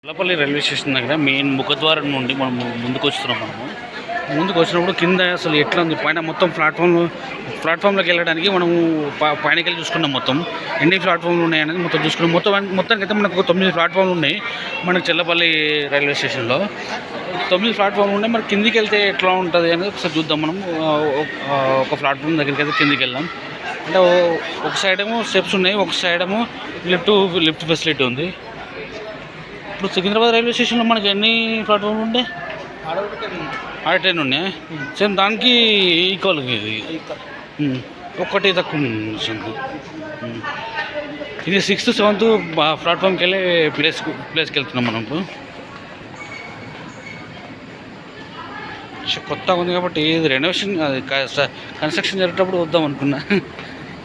Challapalli railway station దగ్గర main ముఖద్వారం నుండి మనం ముందుకు వచ్చినప్పుడు కింద అసలు ఎట్లా ఉంది పైన మొత్తం ప్లాట్ఫామ్లోకి వెళ్ళడానికి మనము పైనకి వెళ్ళి చూసుకున్నాం. మొత్తం ఎన్ని ప్లాట్ఫామ్లు ఉన్నాయనేది మొత్తం చూసుకున్నాం. మొత్తానికి అయితే మనకు 9 ప్లాట్ఫామ్లు ఉన్నాయి మనకు చల్లపల్లి రైల్వే స్టేషన్లో. 9 ప్లాట్ఫామ్లు ఉన్నాయి. మరి కిందికి వెళ్తే ఎట్లా ఉంటుంది అనేది ఒకసారి చూద్దాం. మనం ఒక ప్లాట్ఫామ్ దగ్గరికి అయితే కిందికి వెళ్దాం. అంటే ఒక సైడ్ ఏమో స్టెప్స్ ఉన్నాయి, ఒక సైడ్ ఏమో లిఫ్ట్ ఫెసిలిటీ ఉంది. ఇప్పుడు సికింద్రాబాద్ రైల్వే స్టేషన్లో మనకి ఎన్ని ప్లాట్ఫామ్లు ఉండే? 10 ఉన్నాయి. సేమ్ దానికి ఈక్వల్ ఇది ఒక్కటి తక్కువ ఉంది. ఇది 6th 7th ప్లాట్ఫామ్కి వెళ్ళే ప్లేస్కి వెళ్తున్నాం మనం. ఇప్పుడు కొత్తగా ఉంది కాబట్టి ఇది రెనోవేషన్ కన్స్ట్రక్షన్ జరిగేటప్పుడు వద్దాం అనుకున్నా,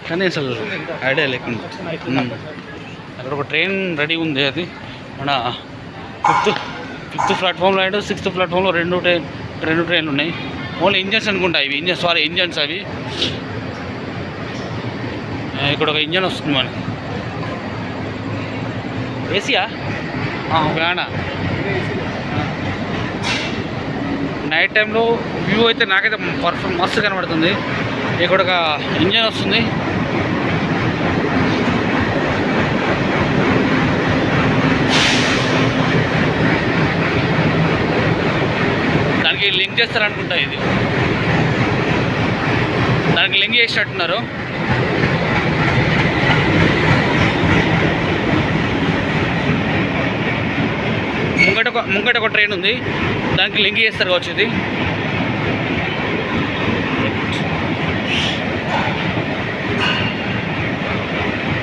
కానీ అసలు ఐడియా లేకుండా. అక్కడ ఒక ట్రైన్ రెడీ ఉంది. అది మన 5th ప్లాట్ఫామ్లో అండ్ 6th ప్లాట్ఫామ్లో రెండు ట్రైన్లు ఉన్నాయి. ఓన్లీ ఇంజన్స్ అనుకుంటా ఇవి. ఇంజన్స్ అవి. ఇక్కడ ఒక ఇంజన్ వస్తుంది మనకి. ఏసీయా ఫ్యానా? నైట్ టైంలో వ్యూ అయితే నాకైతే మస్తు కనబడుతుంది. ఇక్కడ ఒక ఇంజన్ వస్తుంది. దానికి లింక్ చేస్తారనుకుంటా. ఇది దానికి లింక్ చేసినట్టున్నారు. ముంగట ఒక ట్రైన్ ఉంది, దానికి లింక్ చేస్తారు కావచ్చు.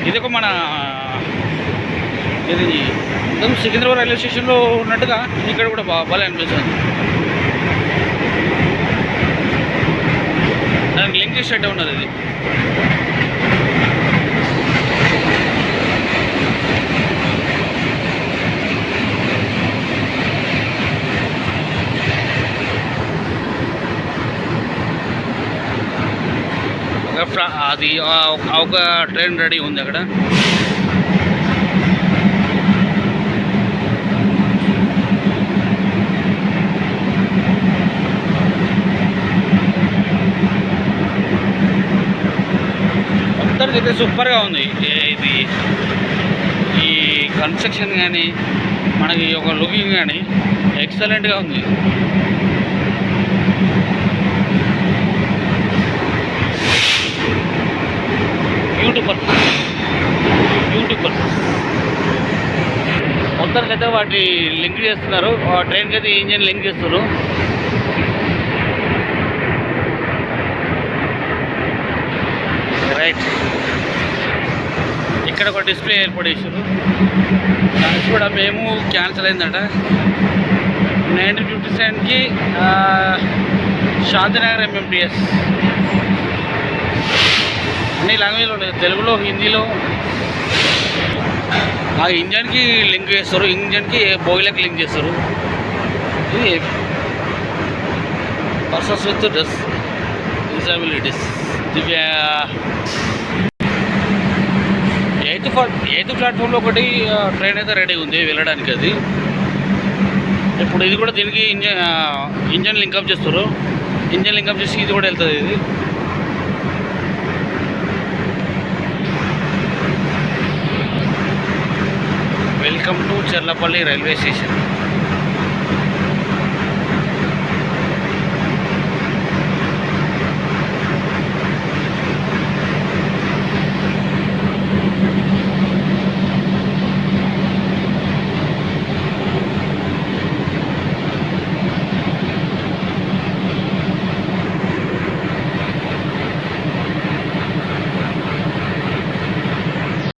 ఇది ఒక మన ఇది సికింద్రాబాద్ రైల్వే స్టేషన్లో ఉన్నట్టుగా ఇక్కడ కూడా బాగా అనిపిస్తుంది. దానికి లింక్ చేసేట్టే ఉన్నది. ఇది అది ఒక ట్రైన్ రెడీ ఉంది అక్కడ. మొత్తానికి అయితే సూపర్గా ఉంది. ఇది ఈ కన్స్ట్రక్షన్ కానీ మనకి ఒక లుకింగ్ కానీ ఎక్సలెంట్గా ఉంది. బ్యూటిఫుల్. మొత్తానికి అయితే వాటి లింక్ చేస్తున్నారు. ఆ ట్రైన్కి అయితే ఇంజిన్ లింక్ చేస్తున్నారు. రైట్, ఇక్కడ ఒక డిస్ప్లే ఏర్పాటు చేశారు. దానికి కూడా మేము క్యాన్సిల్ అయిందట. 1957కి శాంతినగర్ MMTS అన్ని లాంగ్వేజ్లో లేదు, తెలుగులో, హిందీలో. ఆ ఇంజన్కి లింక్ చేస్తారు, ఇంజన్కి బోగిలకి లింక్ చేస్తారు. ఇది persons with disabilities. Divya 8th ప్లాట్ఫామ్లో ఒకటి ట్రైన్ అయితే రెడీ ఉంది వెళ్ళడానికి. అది ఇప్పుడు ఇది కూడా దీనికి ఇంజన్ లింకప్ చేస్తారు. ఇంజన్ లింకప్ చేసి ఇది కూడా వెళ్తుంది. ఇది welcome to Charlapalli railway station.